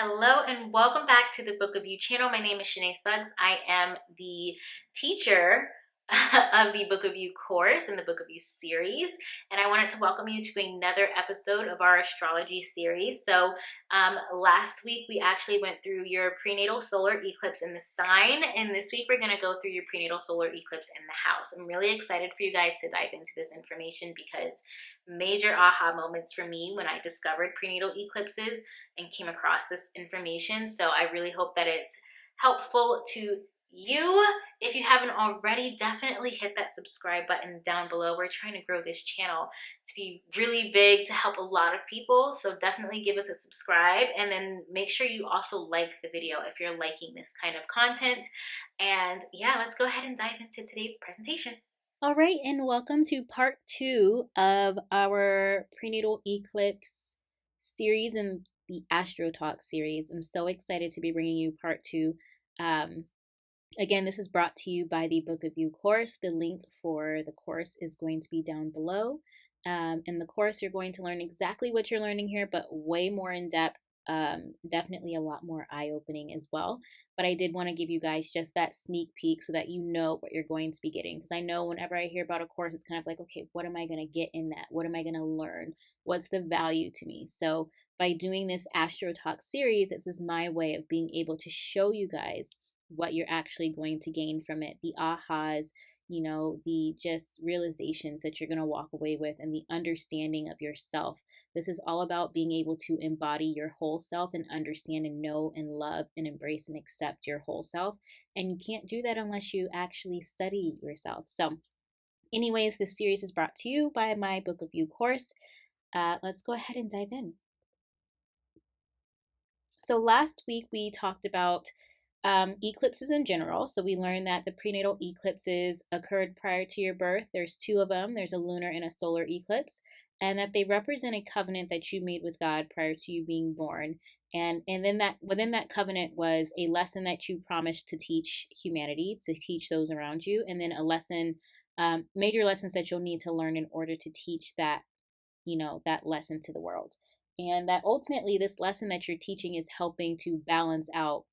Hello and welcome back to the Book of You channel. My name is Shanae Suggs. I am the teacher of the Book of You course and the Book of You series, and I wanted to welcome you to another episode of our astrology series. So last week we actually went through your prenatal solar eclipse in the sign, and this week we're going to go through your prenatal solar eclipse in the house. I'm really excited for you guys to dive into this information because major aha moments for me when I discovered prenatal eclipses and came across this information. So I really hope that it's helpful to you. If you haven't already, definitely hit that subscribe button down below. We're trying to grow this channel to be really big, to help a lot of people. So definitely give us a subscribe, and then make sure you also like the video if you're liking this kind of content. And yeah, let's go ahead and dive into today's presentation. All right, and welcome to part 2 of our prenatal eclipse series and the Astro Talk series. I'm so excited to be bringing you part 2. Again, this is brought to you by the Book of You course. The link for the course is going to be down below. In the course, you're going to learn exactly what you're learning here, but way more in depth. Definitely a lot more eye-opening as well. But I did want to give you guys just that sneak peek so that you know what you're going to be getting. Because I know whenever I hear about a course, it's kind of like, okay, what am I going to get in that? What am I going to learn? What's the value to me? So by doing this Astro Talk series, this is my way of being able to show you guys what you're actually going to gain from it, the ahas, the just realizations that you're going to walk away with, and the understanding of yourself. This is all about being able to embody your whole self and understand and know and love and embrace and accept your whole self. And you can't do that unless you actually study yourself. So anyways, this series is brought to you by my Book of You course. Let's go ahead and dive in. So last week we talked about eclipses in general. So we learned that the prenatal eclipses occurred prior to your birth. There's 2 of them. There's a lunar and a solar eclipse, and that they represent a covenant that you made with God prior to you being born. And then that within that covenant was a lesson that you promised to teach humanity, to teach those around you, and then a lesson, major lessons that you'll need to learn in order to teach that lesson to the world. And that ultimately this lesson that you're teaching is helping to balance out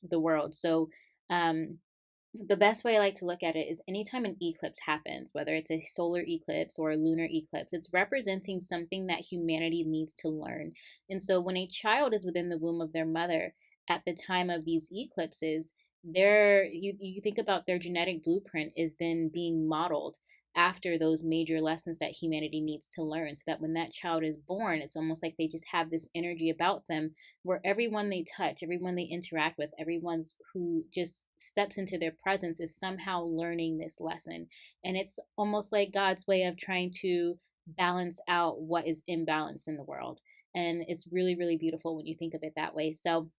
the world. So the best way I like to look at it is anytime an eclipse happens, whether it's a solar eclipse or a lunar eclipse, it's representing something that humanity needs to learn. And so when a child is within the womb of their mother at the time of these eclipses, you think about their genetic blueprint is then being modeled after those major lessons that humanity needs to learn, so that when that child is born, it's almost like they just have this energy about them where everyone they touch, everyone they interact with, everyone who just steps into their presence is somehow learning this lesson. And it's almost like God's way of trying to balance out what is imbalanced in the world. And it's really, really beautiful when you think of it that way. So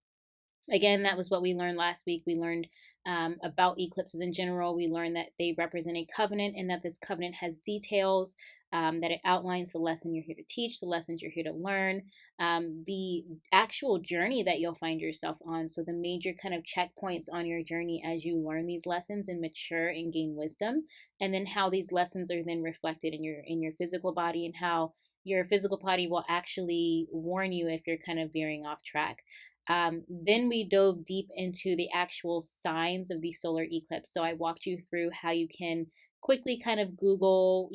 again, that was what we learned last week. We learned about eclipses in general. We learned that they represent a covenant, and that this covenant has details, that it outlines the lesson you're here to teach, the lessons you're here to learn, the actual journey that you'll find yourself on. So the major kind of checkpoints on your journey as you learn these lessons and mature and gain wisdom, and then how these lessons are then reflected in your physical body, and how your physical body will actually warn you if you're kind of veering off track. Then we dove deep into the actual signs of the solar eclipse. So I walked you through how you can quickly kind of Google,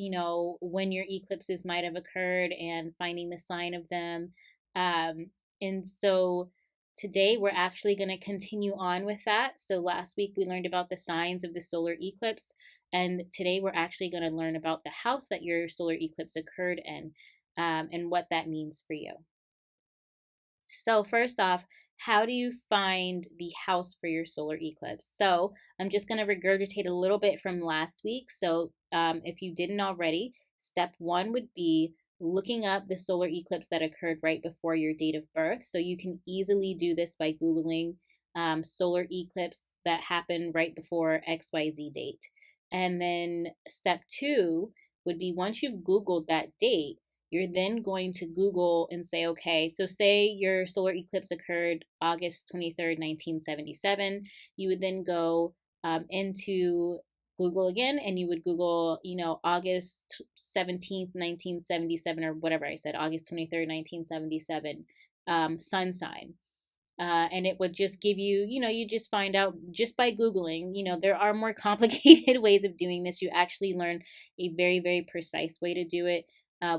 when your eclipses might have occurred and finding the sign of them. And so today we're actually going to continue on with that. So last week we learned about the signs of the solar eclipse, and today we're actually going to learn about the house that your solar eclipse occurred in, and what that means for you. So first off, how do you find the house for your solar eclipse? So I'm just going to regurgitate a little bit from last week. So if you didn't already, step 1 would be looking up the solar eclipse that occurred right before your date of birth. So you can easily do this by Googling solar eclipse that happened right before XYZ date. And then step 2 would be, once you've Googled that date, you're then going to Google and say, okay, so say your solar eclipse occurred August 23rd, 1977. You would then go into Google again, and you would Google, August 17th, 1977, or whatever I said, August 23rd, 1977, sun sign. And it would just give you, you just find out just by Googling, there are more complicated ways of doing this. You actually learn a very, very precise way to do it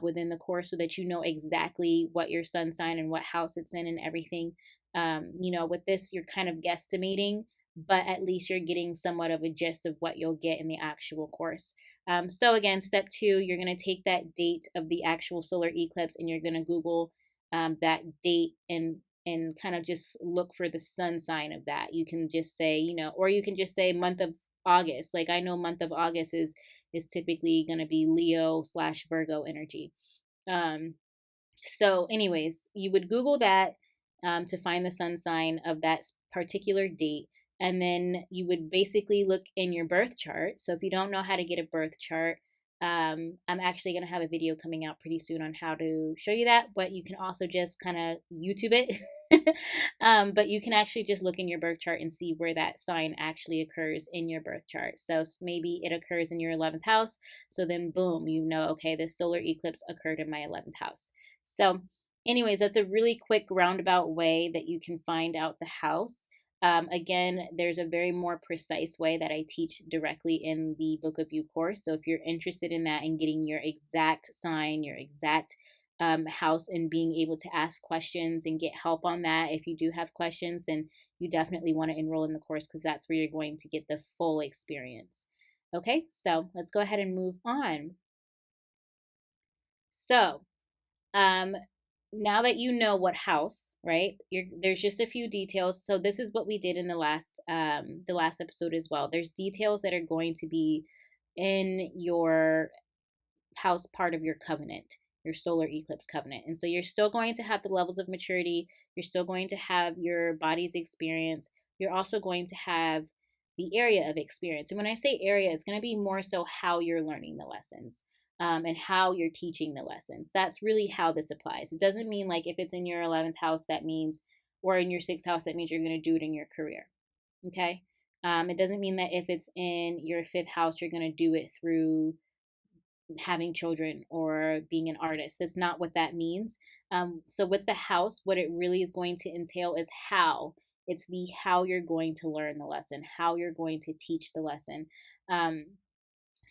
within the course so that you know exactly what your sun sign and what house it's in and everything. With this, you're kind of guesstimating, but at least you're getting somewhat of a gist of what you'll get in the actual course. So again, step 2, you're going to take that date of the actual solar eclipse and you're going to Google that date and kind of just look for the sun sign of that. You can just say, or you can just say month of August. Like I know month of August is typically going to be Leo/Virgo energy. So, anyways, you would Google that to find the sun sign of that particular date. And then you would basically look in your birth chart. So, if you don't know how to get a birth chart, I'm actually going to have a video coming out pretty soon on how to show you that. But you can also just kind of YouTube it. But you can actually just look in your birth chart and see where that sign actually occurs in your birth chart. So, maybe it occurs in your 11th house. So, then boom, okay, this solar eclipse occurred in my 11th house. So, anyways, that's a really quick roundabout way that you can find out the house. Again, there's a very more precise way that I teach directly in the Book of You course. So, if you're interested in that and getting your exact sign, your exact house, and being able to ask questions and get help on that, if you do have questions, then you definitely want to enroll in the course because that's where you're going to get the full experience. Okay, so let's go ahead and move on. So, um, now that you know what house, right? There's just a few details. So this is what we did in the last episode as well. There's details that are going to be in your house part of your covenant, your solar eclipse covenant. And so you're still going to have the levels of maturity, you're still going to have your body's experience, you're also going to have the area of experience. And when I say area, it's going to be more so how you're learning the lessons. And how you're teaching the lessons. That's really how this applies. It doesn't mean like if it's in your 11th house, that means, or in your 6th house, that means you're going to do it in your career. Okay. It doesn't mean that if it's in your 5th house, you're going to do it through having children or being an artist. That's not what that means. So with the house, what it really is going to entail is how. It's the how you're going to learn the lesson, how you're going to teach the lesson.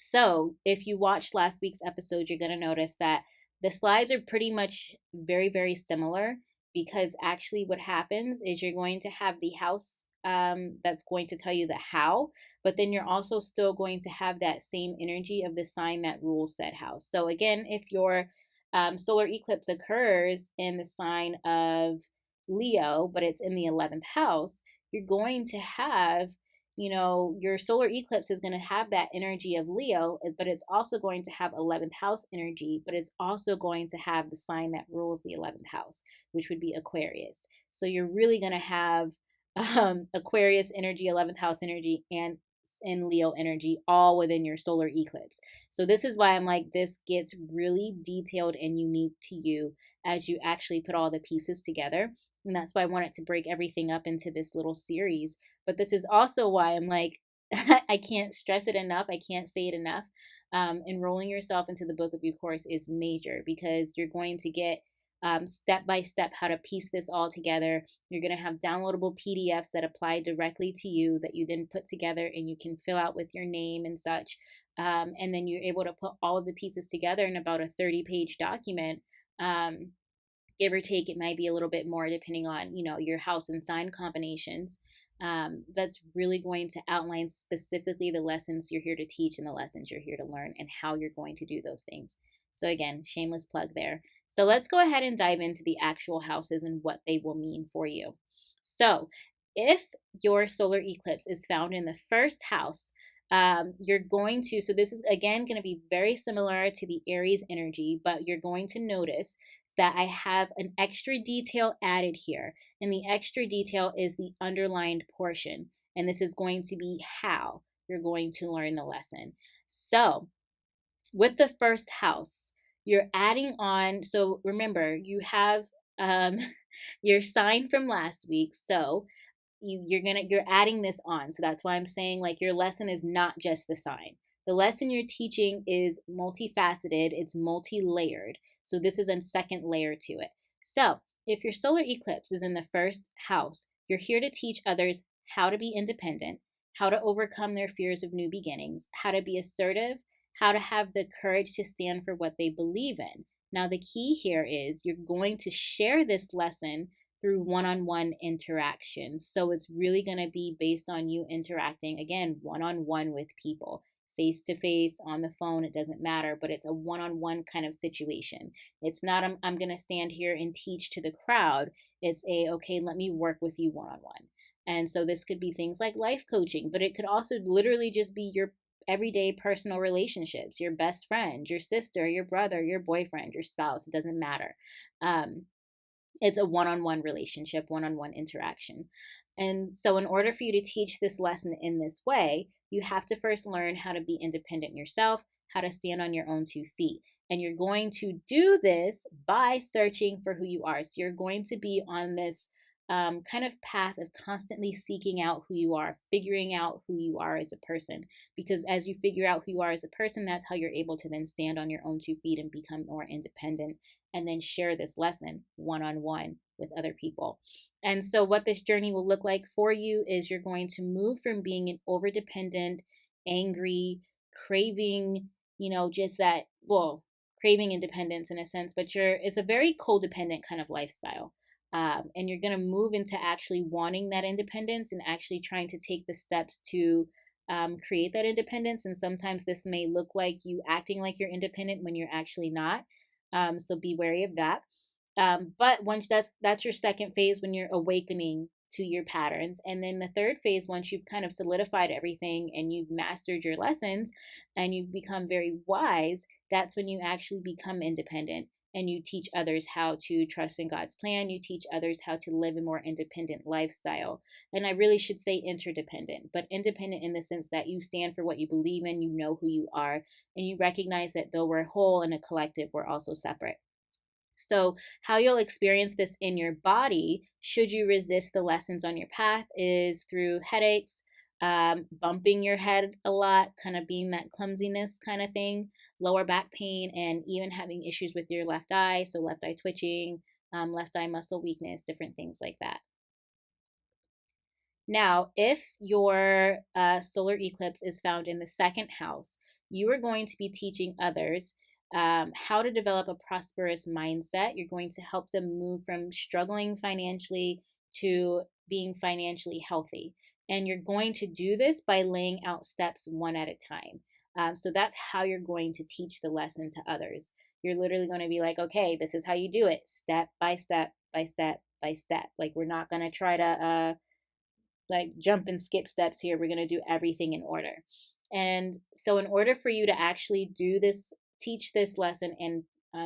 So if you watched last week's episode, you're going to notice that the slides are pretty much very, very similar because actually what happens is you're going to have the house that's going to tell you the how, but then you're also still going to have that same energy of the sign that rules said house. So again, if your solar eclipse occurs in the sign of Leo, but it's in the 11th house, you're going to have your solar eclipse is going to have that energy of Leo, but it's also going to have 11th house energy, but it's also going to have the sign that rules the 11th house, which would be Aquarius. So you're really going to have Aquarius energy, 11th house energy, and Leo energy all within your solar eclipse. So this is why I'm like, this gets really detailed and unique to you as you actually put all the pieces together. And that's why I wanted to break everything up into this little series. But this is also why I'm like, I can't stress it enough. I can't say it enough. Enrolling yourself into the Book of You course is major because you're going to get step by step how to piece this all together. You're going to have downloadable PDFs that apply directly to you that you then put together and you can fill out with your name and such. And then you're able to put all of the pieces together in about a 30-page document. Give or take, it might be a little bit more depending on your house and sign combinations. That's really going to outline specifically the lessons you're here to teach and the lessons you're here to learn and how you're going to do those things. So again, shameless plug there. So let's go ahead and dive into the actual houses and what they will mean for you. So if your solar eclipse is found in the first house, you're going to, so this is again going to be very similar to the Aries energy, but you're going to notice that I have an extra detail added here. And the extra detail is the underlined portion. And this is going to be how you're going to learn the lesson. So with the first house, you're adding on. So remember, you have your sign from last week. So you're adding this on. So that's why I'm saying like your lesson is not just the sign. The lesson you're teaching is multifaceted, it's multi-layered. So this is a second layer to it. So If your solar eclipse is in the first house, you're here to teach others how to be independent, how to overcome their fears of new beginnings, how to be assertive, how to have the courage to stand for what they believe in. Now, the key here is you're going to share this lesson through one on one interactions. So it's really going to be based on you interacting, again, one on one with people, face to face, on the phone, it doesn't matter, but it's a one on one kind of situation. It's not, I'm going to stand here and teach to the crowd. It's okay, let me work with you one on one. And so this could be things like life coaching, but it could also literally just be your everyday personal relationships, your best friend, your sister, your brother, your boyfriend, your spouse. It doesn't matter. Um, it's a one-on-one relationship, one-on-one interaction. And so in order for you to teach this lesson in this way, you have to first learn how to be independent yourself, how to stand on your own 2 feet. And you're going to do this by searching for who you are. So you're going to be on this kind of path of constantly seeking out who you are, figuring out who you are as a person. Because as you figure out who you are as a person, that's how you're able to then stand on your own 2 feet and become more independent, and then share this lesson one on one with other people. And so, what this journey will look like for you is you're going to move from being an over dependent, angry, craving, just that, well, craving independence in a sense, but it's a very codependent kind of lifestyle. And you're going to move into actually wanting that independence and actually trying to take the steps to create that independence. And sometimes this may look like you acting like you're independent when you're actually not. So be wary of that. But once that's your second phase, when you're awakening to your patterns. And then the third phase, once you've kind of solidified everything and you've mastered your lessons and you've become very wise, that's when you actually become independent and you teach others how to trust in God's plan. You teach others how to live a more independent lifestyle. And I really should say interdependent, but independent in the sense that you stand for what you believe in, you know who you are, and you recognize that though we're whole and a collective, we're also separate. So, how you'll experience this in your body, should you resist the lessons on your path, is through headaches, bumping your head a lot, kind of being that clumsiness kind of thing, lower back pain, and even having issues with your left eye. So, left eye twitching, left eye muscle weakness, different things like that. Now, if your solar eclipse is found in the second house, you are going to be teaching others how to develop a prosperous mindset. You're going to help them move from struggling financially to being financially healthy. And you're going to do this by laying out steps one at a time. So that's how you're going to teach the lesson to others. You're literally going to be like, okay, this is how you do it, step by step by step by step. Like, we're not going to try to like jump and skip steps here. We're going to do everything in order. And so, in order for you to actually do this, teach this lesson and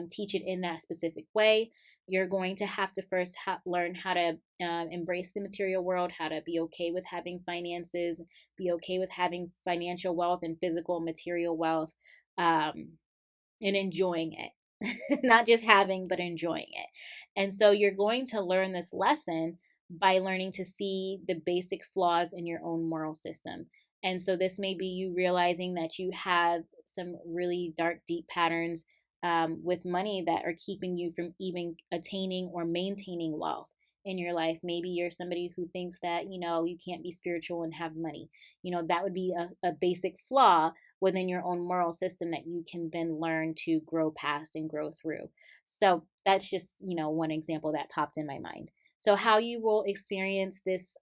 teach it in that specific way, you're going to have to first learn how to embrace the material world, how to be okay with having finances, be okay with having financial wealth and physical material wealth, and enjoying it. Not just having, but enjoying it. And so you're going to learn this lesson by learning to see the basic flaws in your own moral system. And so this may be you realizing that you have some really dark, deep patterns with money that are keeping you from even attaining or maintaining wealth in your life. Maybe you're somebody who thinks that, you can't be spiritual and have money. That would be a basic flaw within your own moral system that you can then learn to grow past and grow through. So that's just, one example that popped in my mind. So how you will experience this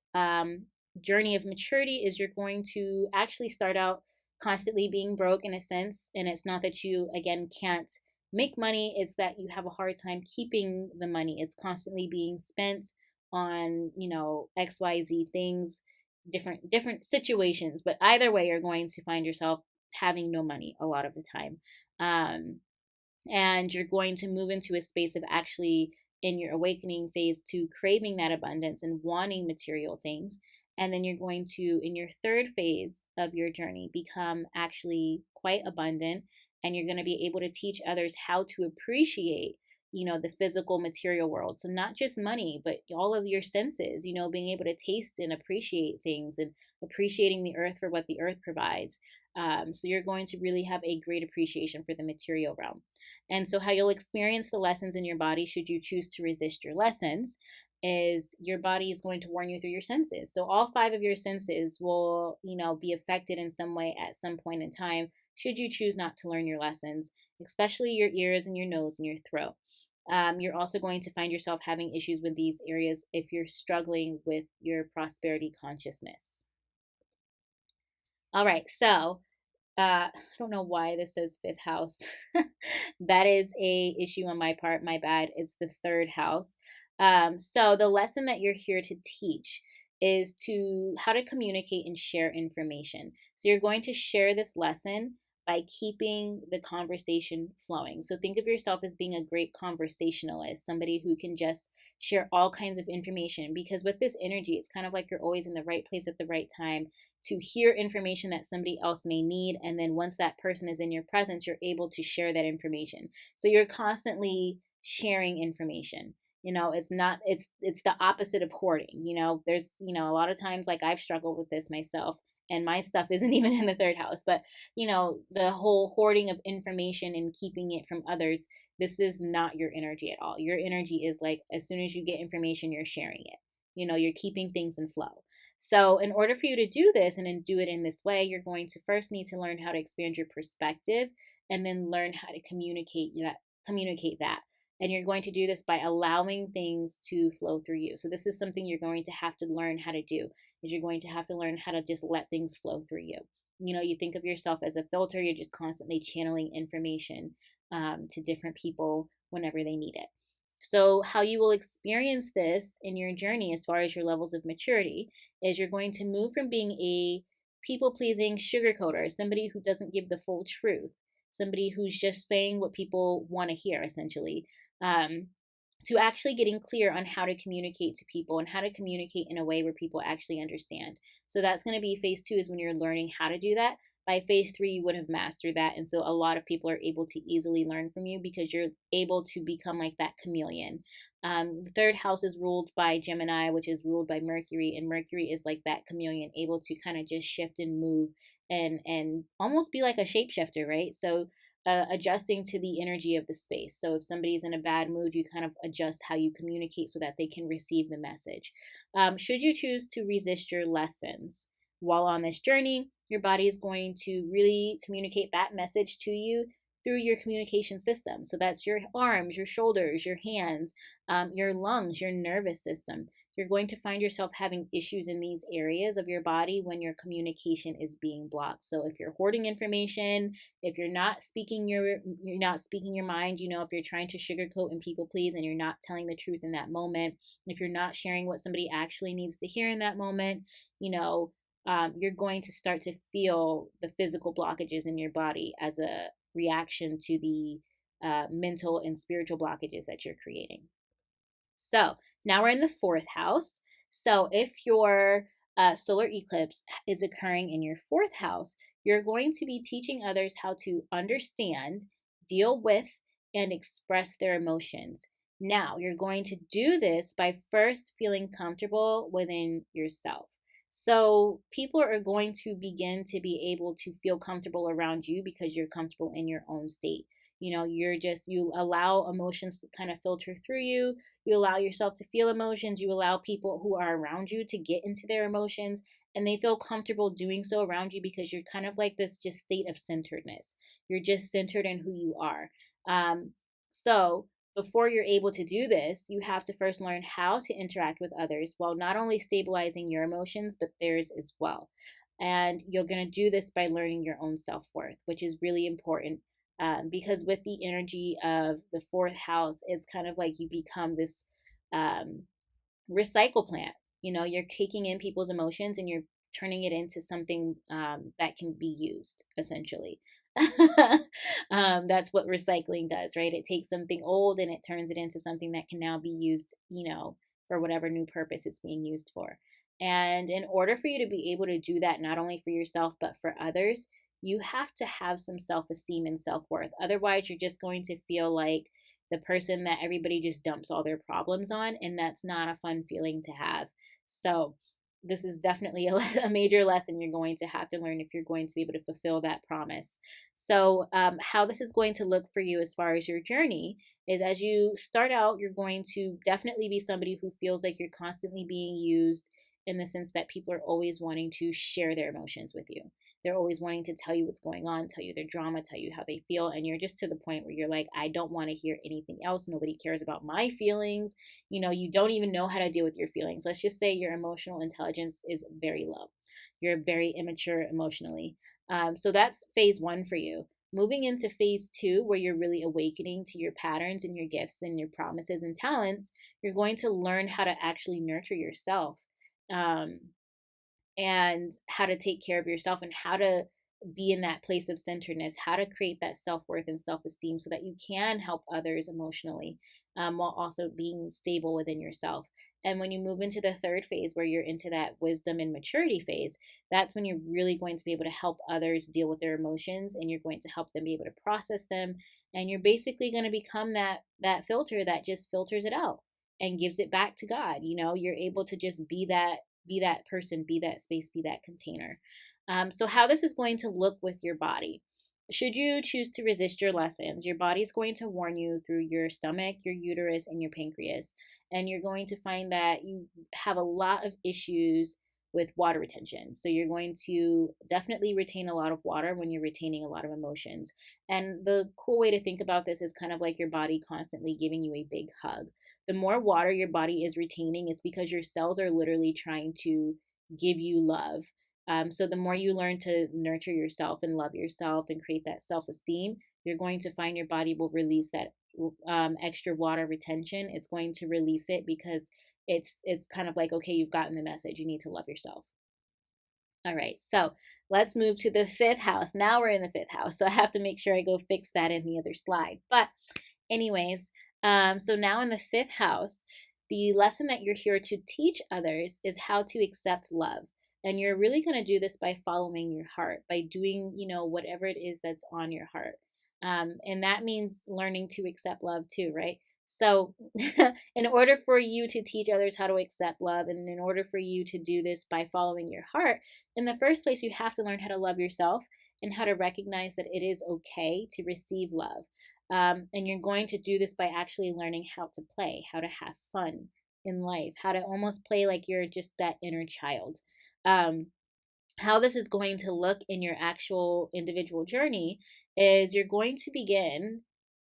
journey of maturity is you're going to actually start out constantly being broke in a sense. And it's not that you, again, can't make money, it's that you have a hard time keeping the money. It's constantly being spent on, XYZ things, different situations. But either way, you're going to find yourself having no money a lot of the time. And you're going to move into a space of actually in your awakening phase to craving that abundance and wanting material things. And then you're going to, in your third phase of your journey, become actually quite abundant. And you're going to be able to teach others how to appreciate, the physical material world. So not just money, but all of your senses, being able to taste and appreciate things and appreciating the earth for what the earth provides. So you're going to really have a great appreciation for the material realm. And so, how you'll experience the lessons in your body, should you choose to resist your lessons, is your body is going to warn you through your senses. So all five of your senses will, be affected in some way at some point in time, should you choose not to learn your lessons, especially your ears and your nose and your throat. You're also going to find yourself having issues with these areas if you're struggling with your prosperity consciousness. All right, so I don't know why this says fifth house. That is a issue on my part. My bad. It's the third house. So the lesson that you're here to teach is to how to communicate and share information. So you're going to share this lesson by keeping the conversation flowing. So think of yourself as being a great conversationalist, somebody who can just share all kinds of information, because with this energy, it's kind of like you're always in the right place at the right time to hear information that somebody else may need. And then once that person is in your presence, you're able to share that information. So you're constantly sharing information. It's the opposite of hoarding. There's, a lot of times, like, I've struggled with this myself, and my stuff isn't even in the third house, but the whole hoarding of information and keeping it from others, this is not your energy at all. Your energy is like, as soon as you get information, you're sharing it. You're keeping things in flow. So, in order for you to do this and then do it in this way, you're going to first need to learn how to expand your perspective, and then learn how to communicate that. And you're going to do this by allowing things to flow through you. So this is something you're going to have to learn how to do. Is you're going to have to learn how to just let things flow through you. You think of yourself as a filter. You're just constantly channeling information to different people whenever they need it. So, how you will experience this in your journey as far as your levels of maturity is you're going to move from being a people pleasing sugarcoater, somebody who doesn't give the full truth, somebody who's just saying what people want to hear, essentially, um, to actually getting clear on how to communicate to people and how to communicate in a way where people actually understand. So, that's going to be phase 2, is when you're learning how to do that. By phase 3, you would have mastered that. And so a lot of people are able to easily learn from you because you're able to become like that chameleon. The third house is ruled by Gemini, which is ruled by Mercury. And Mercury is like that chameleon, able to kind of just shift and move and almost be like a shapeshifter, right? So adjusting to the energy of the space. So if somebody's in a bad mood, you kind of adjust how you communicate so that they can receive the message. Should you choose to resist your lessons while on this journey, your body is going to really communicate that message to you through your communication system. So that's your arms, your shoulders, your hands, your lungs, your nervous system. You're going to find yourself having issues in these areas of your body when your communication is being blocked. So if you're hoarding information, if you're not speaking your mind, if you're trying to sugarcoat and people please and you're not telling the truth in that moment, if you're not sharing what somebody actually needs to hear in that moment, you're going to start to feel the physical blockages in your body as a reaction to the mental and spiritual blockages that you're creating. So now we're in the fourth house. So if your solar eclipse is occurring in your fourth house, you're going to be teaching others how to understand, deal with, and express their emotions. Now, you're going to do this by first feeling comfortable within yourself. So, people are going to begin to be able to feel comfortable around you because you're comfortable in your own state. You allow emotions to kind of filter through you. You allow yourself to feel emotions. You allow people who are around you to get into their emotions, and they feel comfortable doing so around you because you're kind of like this just state of centeredness. You're just centered in who you are. So, before you're able to do this, you have to first learn how to interact with others while not only stabilizing your emotions, but theirs as well. And you're going to do this by learning your own self worth, which is really important, because with the energy of the fourth house, it's kind of like you become this um, recycle plant. You're taking in people's emotions and you're turning it into something that can be used, essentially. That's what recycling does, right? It takes something old and it turns it into something that can now be used, for whatever new purpose it's being used for. And in order for you to be able to do that, not only for yourself, but for others, you have to have some self esteem and self worth. Otherwise, you're just going to feel like the person that everybody just dumps all their problems on, and that's not a fun feeling to have. So, this is definitely a major lesson you're going to have to learn if you're going to be able to fulfill that promise. So, how this is going to look for you as far as your journey is, as you start out, you're going to definitely be somebody who feels like you're constantly being used, in the sense that people are always wanting to share their emotions with you. They're always wanting to tell you what's going on, tell you their drama, tell you how they feel. And you're just to the point where you're like, I don't want to hear anything else. Nobody cares about my feelings. You don't even know how to deal with your feelings. Let's just say your emotional intelligence is very low. You're very immature emotionally. So that's phase one for you. Moving into phase two, where you're really awakening to your patterns and your gifts and your promises and talents, you're going to learn how to actually nurture yourself. Um, and how to take care of yourself, and how to be in that place of centeredness, how to create that self-worth and self-esteem so that you can help others emotionally, while also being stable within yourself. And when you move into the third phase, where you're into that wisdom and maturity phase, that's when you're really going to be able to help others deal with their emotions, and you're going to help them be able to process them. And you're basically going to become that filter that just filters it out and gives it back to God. You're able to just be that person, be that space, be that container. So, how this is going to look with your body. Should you choose to resist your lessons, your body's going to warn you through your stomach, your uterus, and your pancreas. And you're going to find that you have a lot of issues with water retention. So, you're going to definitely retain a lot of water when you're retaining a lot of emotions. And the cool way to think about this is kind of like your body constantly giving you a big hug. The more water your body is retaining, it's because your cells are literally trying to give you love. So the more you learn to nurture yourself and love yourself and create that self-esteem, you're going to find your body will release that extra water retention. It's going to release it because it's kind of like, okay, you've gotten the message. You need to love yourself. All right, so let's move to the fifth house. Now we're in the fifth house, so I have to make sure I go fix that in the other slide. But anyways, so now in the fifth house, the lesson that you're here to teach others is how to accept love. And you're really going to do this by following your heart, by doing, whatever it is that's on your heart. And that means learning to accept love too, right? So, in order for you to teach others how to accept love, and in order for you to do this by following your heart, in the first place, you have to learn how to love yourself and how to recognize that it is okay to receive love. And you're going to do this by actually learning how to play, how to have fun in life, how to almost play like you're just that inner child. Um, how this is going to look in your actual individual journey is, you're going to begin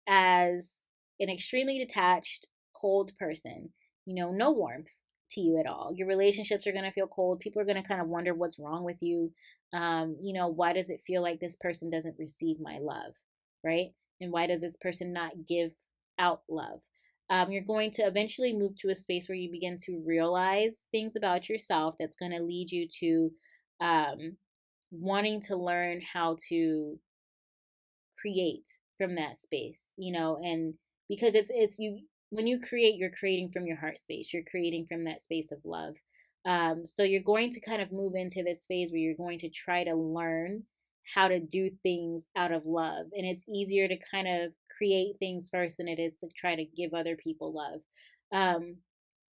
as an extremely detached, cold person, no warmth to you at all. Your relationships are going to feel cold. People are going to kind of wonder what's wrong with you. Why does it feel like this person doesn't receive my love, right? And why does this person not give out love? You're going to eventually move to a space where you begin to realize things about yourself that's going to lead you to um, wanting to learn how to create from that space, and because it's you, when you create, you're creating from your heart space, you're creating from that space of love. So you're going to kind of move into this phase where you're going to try to learn how to do things out of love, and it's easier to kind of create things first than it is to try to give other people love.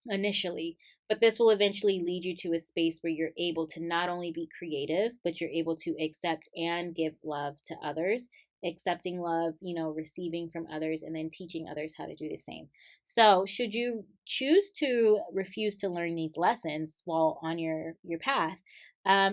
Initially, but this will eventually lead you to a space where you're able to not only be creative, but you're able to accept and give love to others, accepting love, receiving from others, and then teaching others how to do the same. So, should you choose to refuse to learn these lessons while on your path,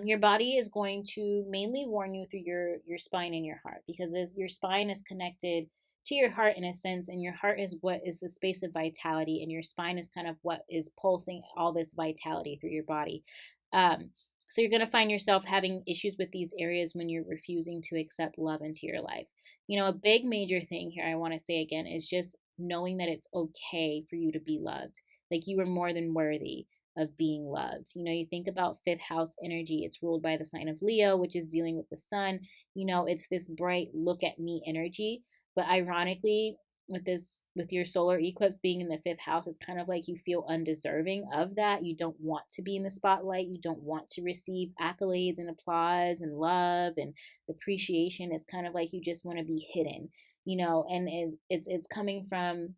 your body is going to mainly warn you through your spine and your heart, because as your spine is connected to your heart in a sense, and your heart is what is the space of vitality, and your spine is kind of what is pulsing all this vitality through your body. um, so you're going to find yourself having issues with these areas when you're refusing to accept love into your life. A big major thing here I want to say again is just knowing that it's okay for you to be loved. Like, you are more than worthy of being loved. You think about fifth house energy, it's ruled by the sign of Leo, which is dealing with the sun. It's this bright look at me energy. But ironically, with your solar eclipse being in the fifth house, it's kind of like you feel undeserving of that. You don't want to be in the spotlight. You don't want to receive accolades and applause and love and appreciation. It's kind of like you just want to be hidden, and it's coming from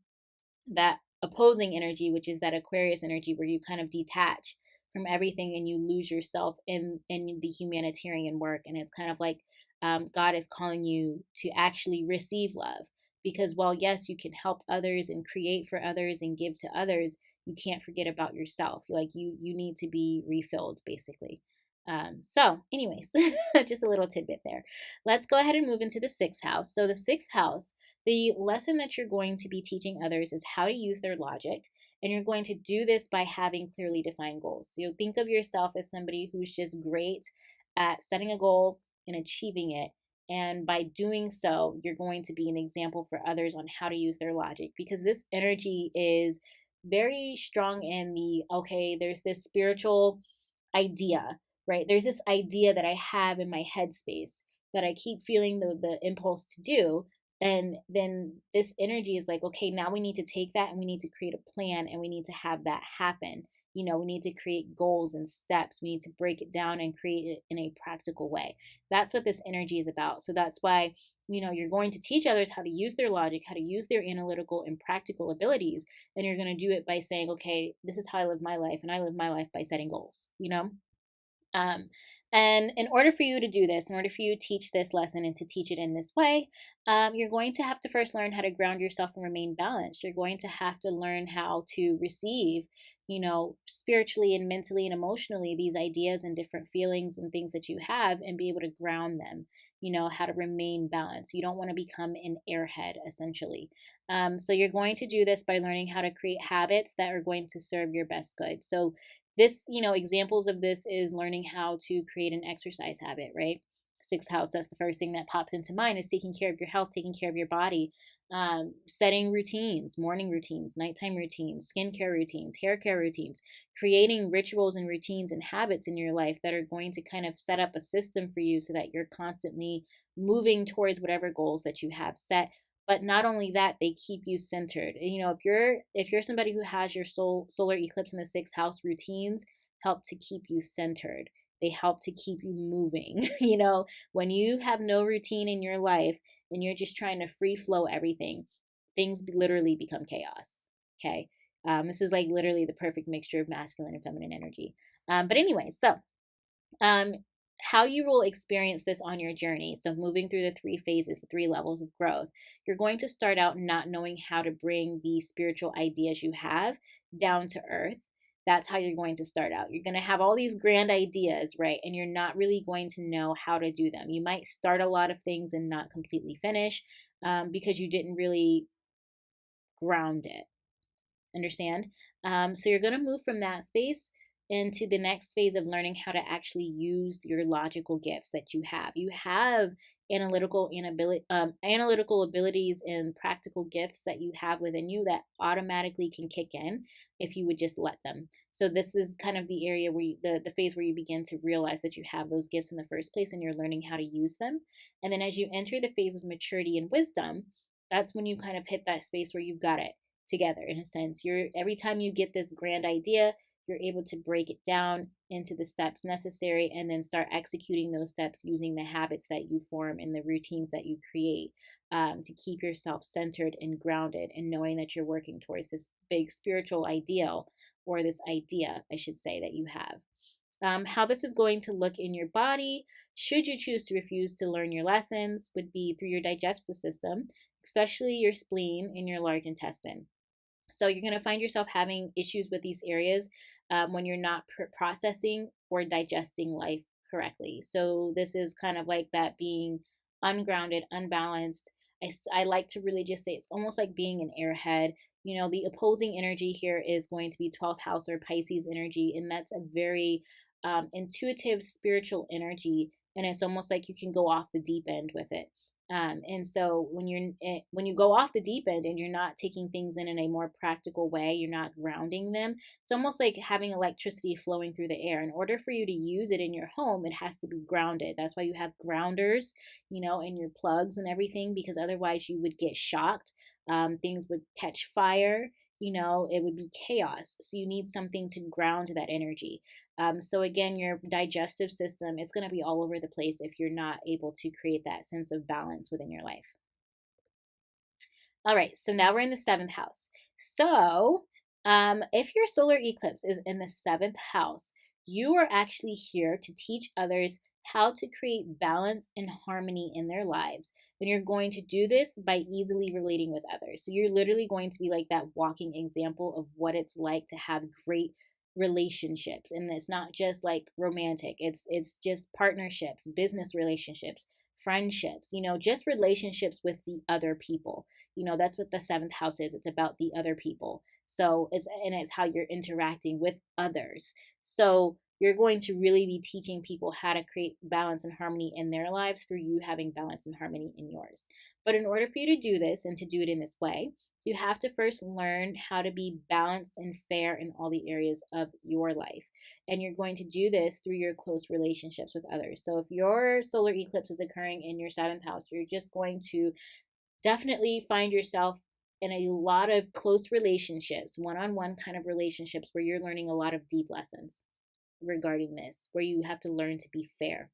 that opposing energy, which is that Aquarius energy, where you kind of detach from everything and you lose yourself in the humanitarian work. And it's kind of like God is calling you to actually receive love, because while yes, you can help others and create for others and give to others, you can't forget about yourself. Like you need to be refilled, basically. So anyways, just a little tidbit there. Let's go ahead and move into the sixth house. So the sixth house, the lesson that you're going to be teaching others is how to use their logic. And you're going to do this by having clearly defined goals. So you'll think of yourself as somebody who's just great at setting a goal and achieving it. And by doing so, you're going to be an example for others on how to use their logic, because this energy is very strong in the, okay, there's this spiritual idea, right? There's this idea that I have in my headspace that I keep feeling the impulse to do. And then this energy is like, okay, now we need to take that and we need to create a plan and we need to have that happen. You know, we need to create goals and steps. We need to break it down and create it in a practical way. That's what this energy is about. So that's why, you know, you're going to teach others how to use their logic, how to use their analytical and practical abilities. And you're going to do it by saying, okay, this is how I live my life. And I live my life by setting goals, you know? Um, and in order for you to do this, in order for you to teach this lesson and to teach it in this way, you're going to have to first learn how to ground yourself and remain balanced. You're going to have to learn how to receive, you know, spiritually and mentally and emotionally, these ideas and different feelings and things that you have, and be able to ground them, you know, how to remain balanced. You don't want to become an airhead, essentially. So you're going to do this by learning how to create habits that are going to serve your best good. So this, you know, examples of this is learning how to create an exercise habit, right? Sixth house, that's the first thing that pops into mind, is taking care of your health, taking care of your body, setting routines, morning routines, nighttime routines, skincare routines, hair care routines, creating rituals and routines and habits in your life that are going to kind of set up a system for you so that you're constantly moving towards whatever goals that you have set. But not only that, they keep you centered. You know, if you're somebody who has your solar eclipse in the sixth house, routines help to keep you centered. They help to keep you moving. You know, when you have no routine in your life and you're just trying to free flow everything, things literally become chaos. Okay. This is like literally the perfect mixture of masculine and feminine energy. But anyway, so um, how you will experience this on your journey. So, moving through the three phases, the three levels of growth, you're going to start out not knowing how to bring the spiritual ideas you have down to earth. That's how you're going to start out. You're going to have all these grand ideas, right? And you're not really going to know how to do them. You might start a lot of things and not completely finish because you didn't really ground it. Understand? So you're going to move from that space into the next phase of learning how to actually use your logical gifts that you have. You have analytical abilities and practical gifts that you have within you that automatically can kick in if you would just let them. So this is kind of the area where the phase where you begin to realize that you have those gifts in the first place and you're learning how to use them. And then as you enter the phase of maturity and wisdom, that's when you kind of hit that space where you've got it together. In a sense, you're every time you get this grand idea, you're able to break it down into the steps necessary and then start executing those steps using the habits that you form and the routines that you create, to keep yourself centered and grounded and knowing that you're working towards this big spiritual ideal, or this idea, I should say, that you have. How this is going to look in your body, should you choose to refuse to learn your lessons, would be through your digestive system, especially your spleen and your large intestine. So you're going to find yourself having issues with these areas when you're not processing or digesting life correctly. So this is kind of like that being ungrounded, unbalanced. I like to really just say it's almost like being an airhead. You know, the opposing energy here is going to be 12th house or Pisces energy, and that's a very intuitive spiritual energy. And it's almost like you can go off the deep end with it. And so when you go off the deep end and you're not taking things in a more practical way, you're not grounding them. It's almost like having electricity flowing through the air. In order for you to use it in your home, it has to be grounded. That's why you have grounders, you know, and your plugs and everything, because otherwise you would get shocked. Things would catch fire. You know, it would be chaos. So you need something to ground that energy. So again, your digestive system is going to be all over the place if you're not able to create that sense of balance within your life. All right, so now we're in the seventh house. So if your solar eclipse is in the seventh house, You are actually here to teach others how to create balance and harmony in their lives. And you're going to do this by easily relating with others. So you're literally going to be like that walking example of what it's like to have great relationships. And it's not just like romantic. It's just partnerships, business relationships, friendships, just relationships with the other people. That's what the seventh house is. It's about the other people. So it's how you're interacting with others. So you're going to really be teaching people how to create balance and harmony in their lives through you having balance and harmony in yours. But in order for you to do this and to do it in this way, you have to first learn how to be balanced and fair in all the areas of your life. And you're going to do this through your close relationships with others. So if your solar eclipse is occurring in your seventh house, you're just going to definitely find yourself in a lot of close relationships, one on one kind of relationships where you're learning a lot of deep lessons regarding this, where you have to learn to be fair.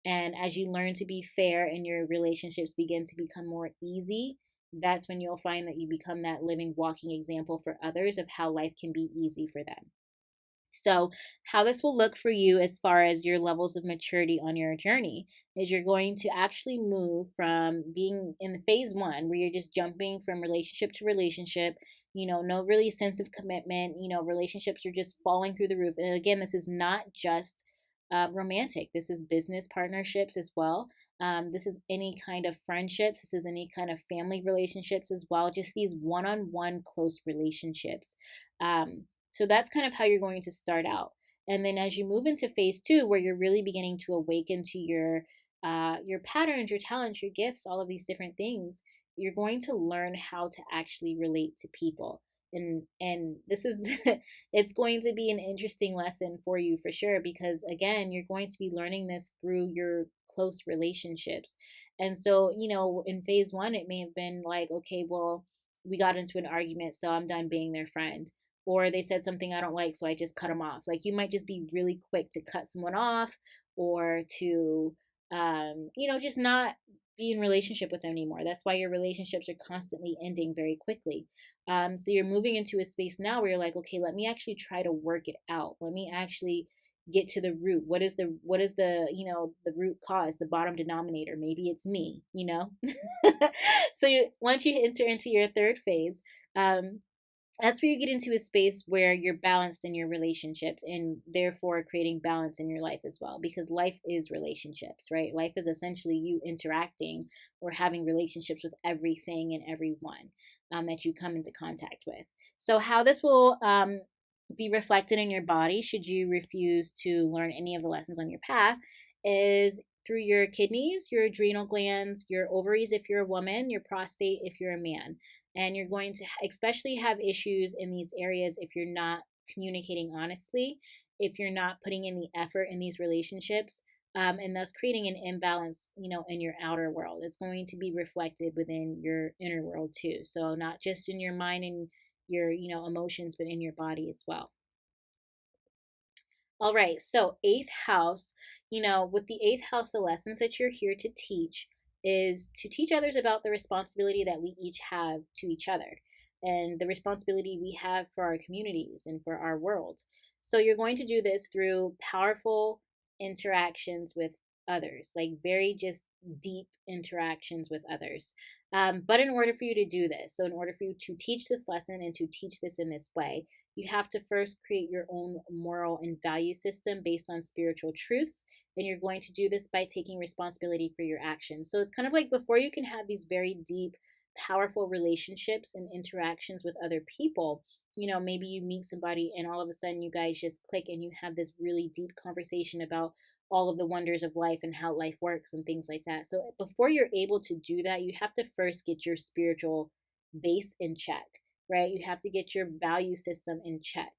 And as you learn to be fair and your relationships begin to become more easy, that's when you'll find that you become that living, walking example for others of how life can be easy for them. So, how this will look for you as far as your levels of maturity on your journey is you're going to actually move from being in the phase one, where you're just jumping from relationship to relationship, no really sense of commitment, relationships are just falling through the roof. And again, this is not just romantic, this is business partnerships as well. This is any kind of friendships, this is any kind of family relationships as well, just these one on one close relationships. So that's kind of how you're going to start out. And then as you move into phase two, where you're really beginning to awaken to your patterns, your talents, your gifts, all of these different things, you're going to learn how to actually relate to people. And this is it's going to be an interesting lesson for you for sure, because again, you're going to be learning this through your close relationships. And so, in phase one, it may have been like, okay, well, we got into an argument, so I'm done being their friend, or they said something I don't like, so I just cut them off. Like, you might just be really quick to cut someone off, or to just not be in relationship with them anymore. That's why your relationships are constantly ending very quickly. So you're moving into a space now where you're like, okay, let me actually try to work it out. Let me actually get to the root. What is the the root cause, the bottom denominator? Maybe it's me. So once you enter into your third phase, that's where you get into a space where you're balanced in your relationships, and therefore creating balance in your life as well, because life is relationships, right? Life is essentially you interacting or having relationships with everything and everyone that you come into contact with. So how this will be reflected in your body should you refuse to learn any of the lessons on your path is through your kidneys, your adrenal glands, your ovaries if you're a woman, your prostate if you're a man. And you're going to especially have issues in these areas if you're not communicating honestly, if you're not putting in the effort in these relationships, and thus creating an imbalance, in your outer world. It's going to be reflected within your inner world too. So not just in your mind and your, emotions, but in your body as well. All right, so eighth house, with the eighth house, the lessons that you're here to teach is to teach others about the responsibility that we each have to each other, and the responsibility we have for our communities and for our world. So you're going to do this through powerful interactions with others, like very just deep interactions with others. But in order for you to do this, so in order for you to teach this lesson and to teach this in this way, you have to first create your own moral and value system based on spiritual truths. And you're going to do this by taking responsibility for your actions. So it's kind of like before you can have these very deep, powerful relationships and interactions with other people, maybe you meet somebody and all of a sudden you guys just click and you have this really deep conversation about all of the wonders of life and how life works and things like that. So before you're able to do that, you have to first get your spiritual base in check, right? You have to get your value system in check.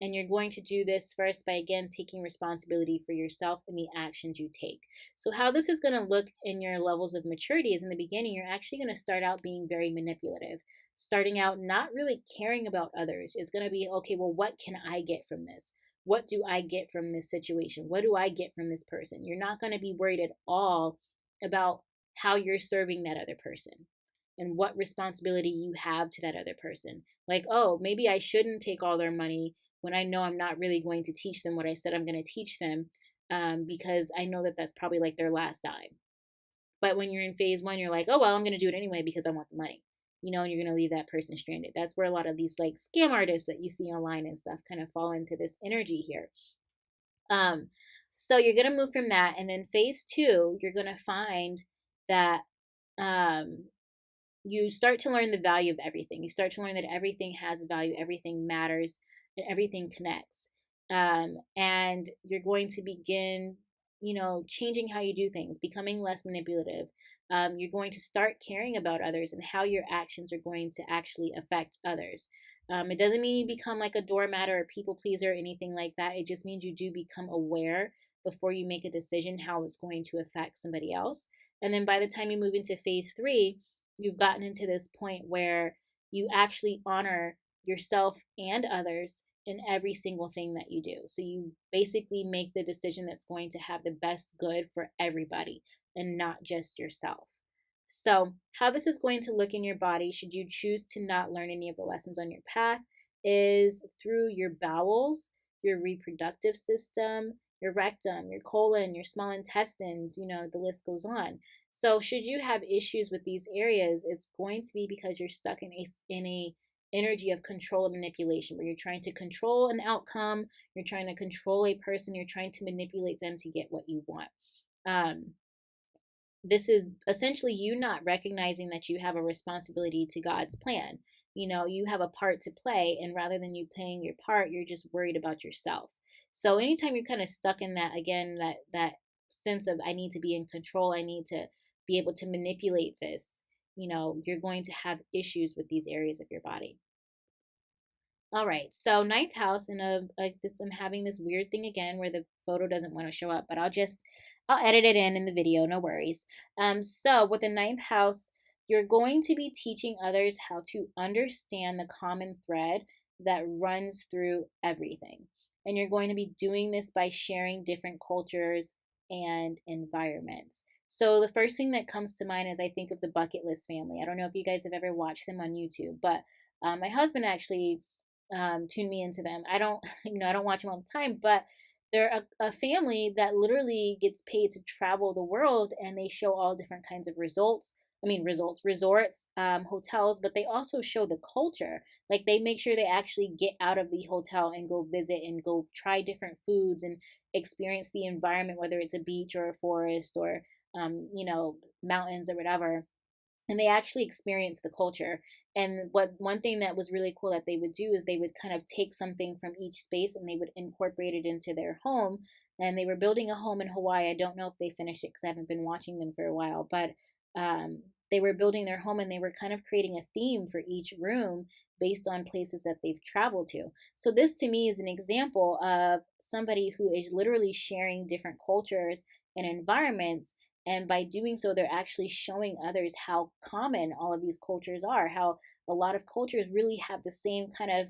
And you're going to do this first by, again, taking responsibility for yourself and the actions you take. So, how this is going to look in your levels of maturity is in the beginning, you're actually going to start out being very manipulative. Starting out not really caring about others is going to be, okay, well, what can I get from this? What do I get from this situation? What do I get from this person? You're not going to be worried at all about how you're serving that other person and what responsibility you have to that other person. Like, oh, maybe I shouldn't take all their money when I know I'm not really going to teach them what I said I'm going to teach them, because I know that that's probably like their last dime. But when you're in phase one, you're like, oh, well, I'm going to do it anyway because I want the money, and you're going to leave that person stranded. That's where a lot of these like scam artists that you see online and stuff kind of fall into this energy here. Um, so you're going to move from that. And then phase two, you're going to find that um, you start to learn the value of everything. You start to learn that everything has value, everything matters, and everything connects. And you're going to begin, changing how you do things, becoming less manipulative. You're going to start caring about others and how your actions are going to actually affect others. It doesn't mean you become like a doormat or a people pleaser or anything like that. It just means you do become aware before you make a decision how it's going to affect somebody else. And then by the time you move into phase three, you've gotten into this point where you actually honor yourself and others in every single thing that you do. So you basically make the decision that's going to have the best good for everybody and not just yourself. So, how this is going to look in your body, should you choose to not learn any of the lessons on your path, is through your bowels, your reproductive system, your rectum, your colon, your small intestines, the list goes on. So should you have issues with these areas, it's going to be because you're stuck in a energy of control and manipulation where you're trying to control an outcome, you're trying to control a person, you're trying to manipulate them to get what you want. Um, this is essentially you not recognizing that you have a responsibility to God's plan. You have a part to play, and rather than you playing your part, you're just worried about yourself. So anytime you're kind of stuck in that, again, that sense of I need to be in control, I need to be able to manipulate this, you're going to have issues with these areas of your body. All right, so ninth house, and I'm having this weird thing again where the photo doesn't want to show up, but I'll edit it in the video, no worries. So with the ninth house, you're going to be teaching others how to understand the common thread that runs through everything, and you're going to be doing this by sharing different cultures and environments. So the first thing that comes to mind is I think of the Bucket List family. I don't know if you guys have ever watched them on YouTube, but my husband actually tune me into them. I don't, I don't watch them all the time, but they're a family that literally gets paid to travel the world, and they show all different kinds of resorts, hotels, but they also show the culture. Like they make sure they actually get out of the hotel and go visit and go try different foods and experience the environment, whether it's a beach or a forest or, mountains or whatever, and they actually experience the culture. And what one thing that was really cool that they would do is they would kind of take something from each space and they would incorporate it into their home. And they were building a home in Hawaii. I don't know if they finished it because I haven't been watching them for a while, but they were building their home and they were kind of creating a theme for each room based on places that they've traveled to. So this to me is an example of somebody who is literally sharing different cultures and environments, and by doing so, they're actually showing others how common all of these cultures are, how a lot of cultures really have the same kind of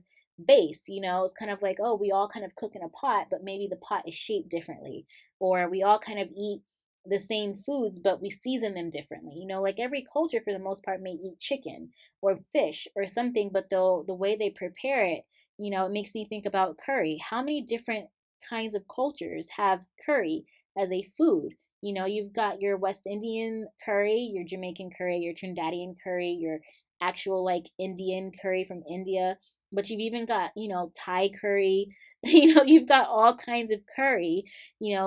base. It's kind of like, oh, we all kind of cook in a pot, but maybe the pot is shaped differently. Or we all kind of eat the same foods, but we season them differently. Like every culture for the most part may eat chicken or fish or something, but the way they prepare it, it makes me think about curry. How many different kinds of cultures have curry as a food? You've got your West Indian curry, your Jamaican curry, your Trinidadian curry, your actual like Indian curry from India, but you've even got, Thai curry. You've got all kinds of curry,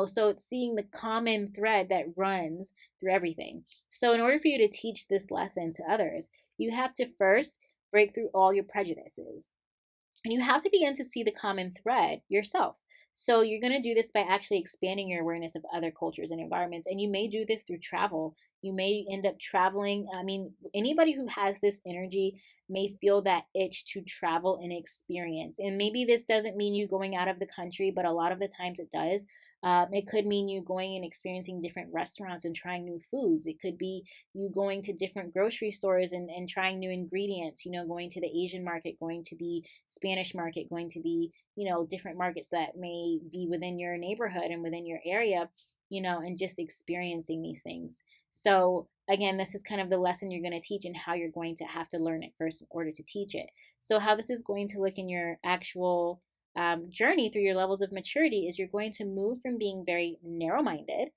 so it's seeing the common thread that runs through everything. So in order for you to teach this lesson to others, you have to first break through all your prejudices. And you have to begin to see the common thread yourself. So you're going to do this by actually expanding your awareness of other cultures and environments. And you may do this through travel. You may end up traveling. I mean, anybody who has this energy may feel that itch to travel and experience. And maybe this doesn't mean you going out of the country, but a lot of the times it does. It could mean you going and experiencing different restaurants and trying new foods. It could be you going to different grocery stores and trying new ingredients, going to the Asian market, going to the Spanish market, going to the, different markets that may be within your neighborhood and within your area, and just experiencing these things. So again, this is kind of the lesson you're going to teach and how you're going to have to learn it first in order to teach it. So how this is going to look in your actual journey through your levels of maturity is you're going to move from being very narrow minded,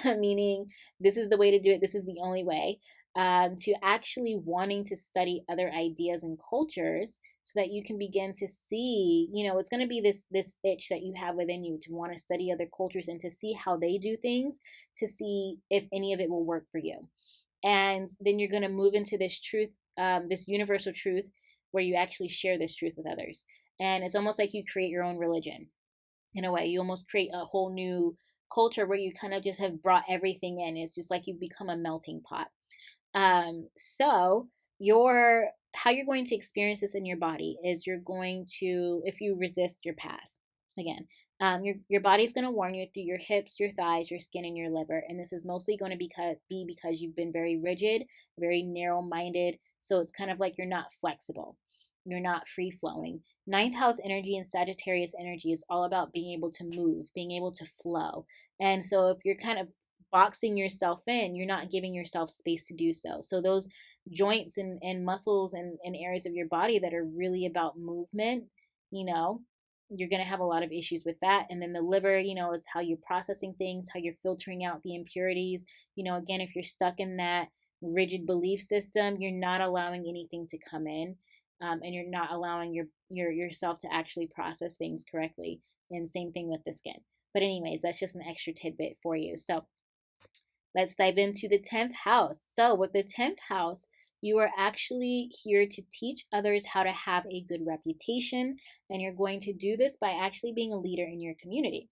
meaning this is the way to do it, this is the only way, to actually wanting to study other ideas and cultures so that you can begin to see, it's going to be this itch that you have within you to want to study other cultures and to see how they do things, to see if any of it will work for you. And then you're going to move into this truth, this universal truth, where you actually share this truth with others. And it's almost like you create your own religion in a way. You almost create a whole new culture where you kind of just have brought everything in. It's just like you become a melting pot. So your how you're going to experience this in your body is you're going to, if you resist your path, again, your body's going to warn you through your hips, your thighs, your skin, and your liver, and this is mostly going to be because you've been very rigid, very narrow-minded. So it's kind of like you're not flexible, you're not free flowing. Ninth house energy and Sagittarius energy is all about being able to move, being able to flow, and so if you're kind of boxing yourself in, you're not giving yourself space to do so. So those joints and muscles and areas of your body that are really about movement, you know, you're going to have a lot of issues with that. And then the liver, is how you're processing things, how you're filtering out the impurities. Again, if you're stuck in that rigid belief system, you're not allowing anything to come in, and you're not allowing yourself to actually process things correctly. And same thing with the skin. But anyways, that's just an extra tidbit for you. So let's dive into the 10th house. So, with the 10th house, you are actually here to teach others how to have a good reputation, and you're going to do this by actually being a leader in your community.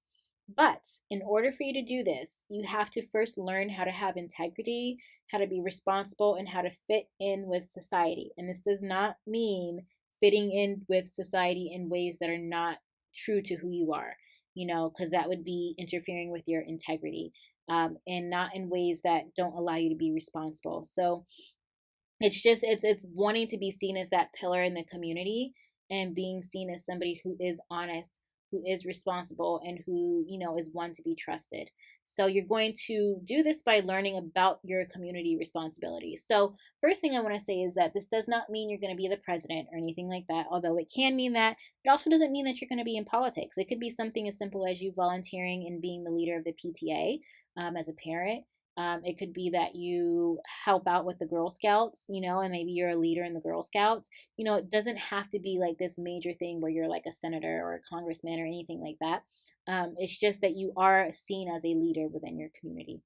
But in order for you to do this, you have to first learn how to have integrity, how to be responsible, and how to fit in with society. And this does not mean fitting in with society in ways that are not true to who you are, because that would be interfering with your integrity, and not in ways that don't allow you to be responsible. So it's wanting to be seen as that pillar in the community and being seen as somebody who is honest, who is responsible, and who is one to be trusted. So you're going to do this by learning about your community responsibilities. So first thing I want to say is that this does not mean you're going to be the president or anything like that, although it can mean that. It also doesn't mean that you're going to be in politics. It could be something as simple as you volunteering and being the leader of the PTA, as a parent. It could be that you help out with the Girl Scouts, and maybe you're a leader in the Girl Scouts. It doesn't have to be like this major thing where you're like a senator or a congressman or anything like that. It's just that you are seen as a leader within your community.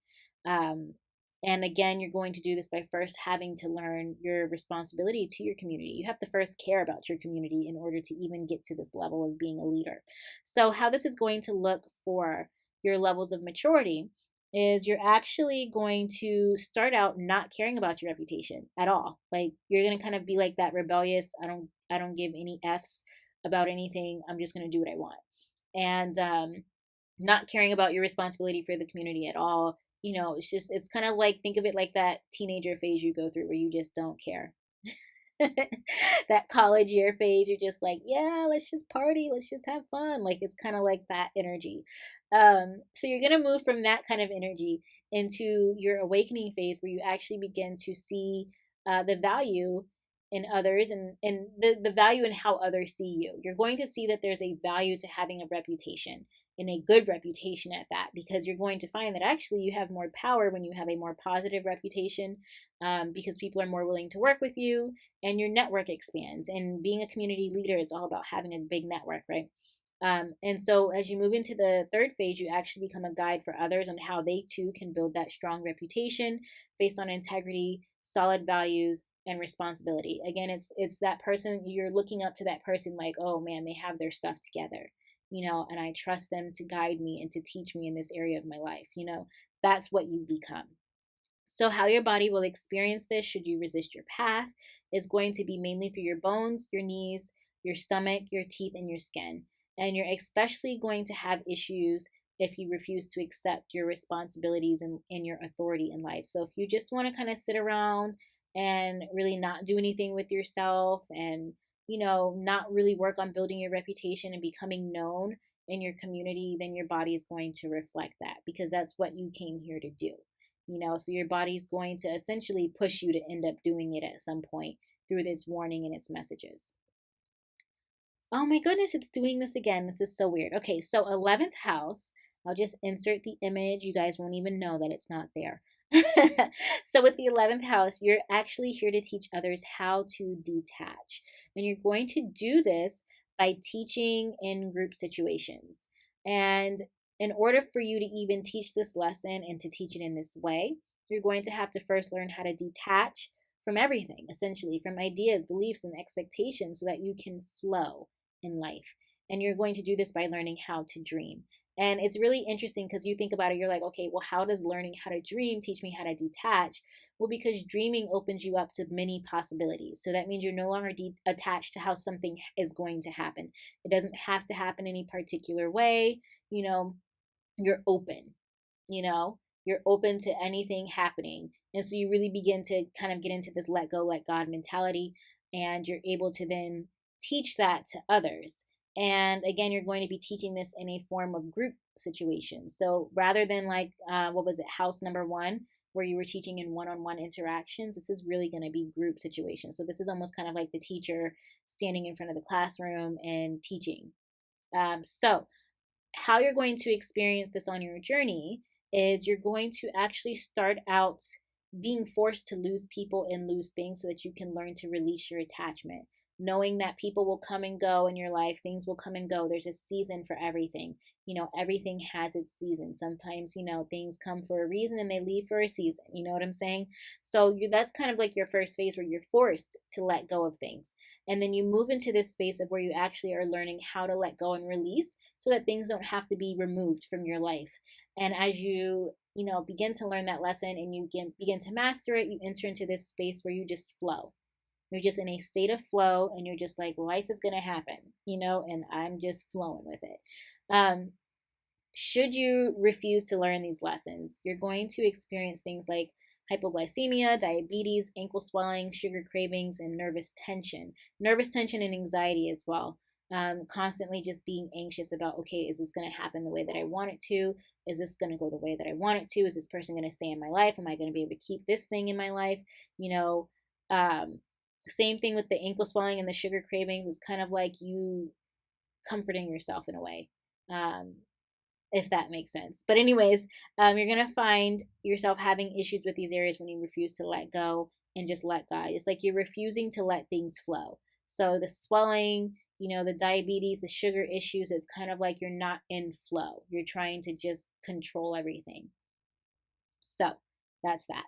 And again, you're going to do this by first having to learn your responsibility to your community. You have to first care about your community in order to even get to this level of being a leader. So, how this is going to look for your levels of maturity is you're actually going to start out not caring about your reputation at all. Like you're going to kind of be like that rebellious, I don't give any F's about anything. I'm just going to do what I want. And not caring about your responsibility for the community at all. It's kind of like, think of it like that teenager phase you go through where you just don't care. That college year phase, you're just like, yeah, let's just party, let's just have fun. Like it's kind of like that energy. So you're gonna move from that kind of energy into your awakening phase where you actually begin to see the value in others, and the value in how others see you. You're going to see that there's a value to having a reputation, and a good reputation at that, because you're going to find that actually you have more power when you have a more positive reputation, because people are more willing to work with you and your network expands. And being a community leader, it's all about having a big network, right? And so as you move into the third phase, you actually become a guide for others on how they too can build that strong reputation based on integrity, solid values, and responsibility. Again, it's that person, you're looking up to that person like, oh man, they have their stuff together, and I trust them to guide me and to teach me in this area of my life. That's what you become. So, how your body will experience this should you resist your path is going to be mainly through your bones, your knees, your stomach, your teeth, and your skin. And you're especially going to have issues if you refuse to accept your responsibilities and your authority in life. So, if you just want to kind of sit around and really not do anything with yourself and, not really work on building your reputation and becoming known in your community, then your body is going to reflect that because that's what you came here to do. So your body's going to essentially push you to end up doing it at some point through its warning and its messages. Oh my goodness, it's doing this again. This is so weird. Okay, so 11th house. I'll just insert the image. You guys won't even know that it's not there. So with the 11th house, you're actually here to teach others how to detach. And you're going to do this by teaching in group situations. And in order for you to even teach this lesson and to teach it in this way, you're going to have to first learn how to detach from everything, essentially, from ideas, beliefs, and expectations so that you can flow in life. And you're going to do this by learning how to dream. And it's really interesting because you think about it, you're like, okay, well, how does learning how to dream teach me how to detach? Well, because dreaming opens you up to many possibilities. So that means you're no longer attached to how something is going to happen. It doesn't have to happen any particular way. You know, you're open, you know, you're open to anything happening. And so you really begin to kind of get into this let go, let God mentality. And you're able to then teach that to others. And again, you're going to be teaching this in a form of group situation. So rather than like, what was it, house number one, where you were teaching in one on one interactions, this is really going to be group situations. So this is almost kind of like the teacher standing in front of the classroom and teaching. So how you're going to experience this on your journey is you're going to actually start out being forced to lose people and lose things so that you can learn to release your attachment. Knowing that people will come and go in your life, things will come and go. There's a season for everything. You know, everything has its season. Sometimes, you know, things come for a reason and they leave for a season. You know what I'm saying? So that's kind of like your first phase where you're forced to let go of things. And then you move into this space of where you actually are learning how to let go and release so that things don't have to be removed from your life. And as you know, begin to learn that lesson and you begin to master it, you enter into this space where you just flow. You're just in a state of flow and you're just like, life is going to happen, you know, and I'm just flowing with it. Should you refuse to learn these lessons, you're going to experience things like hypoglycemia, diabetes, ankle swelling, sugar cravings, and nervous tension. Nervous tension and anxiety as well. Constantly just being anxious about, okay, is this going to happen the way that I want it to? Is this going to go the way that I want it to? Is this person going to stay in my life? Am I going to be able to keep this thing in my life? You know, same thing with the ankle swelling and the sugar cravings. It's kind of like you comforting yourself in a way. Um, if that makes sense. But anyways, you're gonna find yourself having issues with these areas when you refuse to let go and just let God. It's like you're refusing to let things flow. So the swelling, you know, the diabetes, the sugar issues, it's kind of like you're not in flow. You're trying to just control everything. So that's that.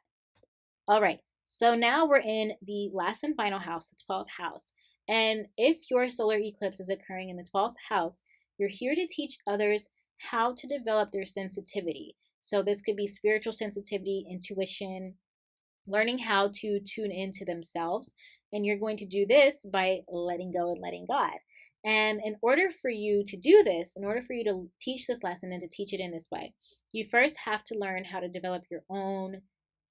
All right. So now we're in the last and final house, the 12th house. And if your solar eclipse is occurring in the 12th house, you're here to teach others how to develop their sensitivity. So this could be spiritual sensitivity, intuition, learning how to tune into themselves. And you're going to do this by letting go and letting God. And in order for you to do this, in order for you to teach this lesson and to teach it in this way, you first have to learn how to develop your own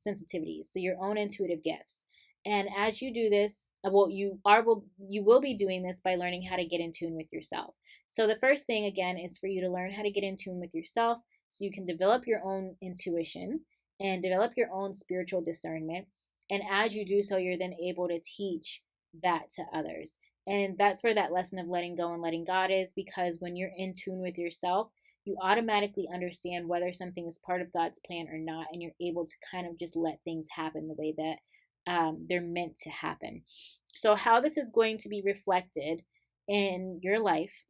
sensitivities, so your own intuitive gifts. And as you do this, you will be doing this by learning how to get in tune with yourself. So the first thing again is for you to learn how to get in tune with yourself so you can develop your own intuition and develop your own spiritual discernment. And as you do so, you're then able to teach that to others. And that's where that lesson of letting go and letting God is, because when you're in tune with yourself, you automatically understand whether something is part of God's plan or not, and you're able to kind of just let things happen the way that they're meant to happen. So, how this is going to be reflected in your life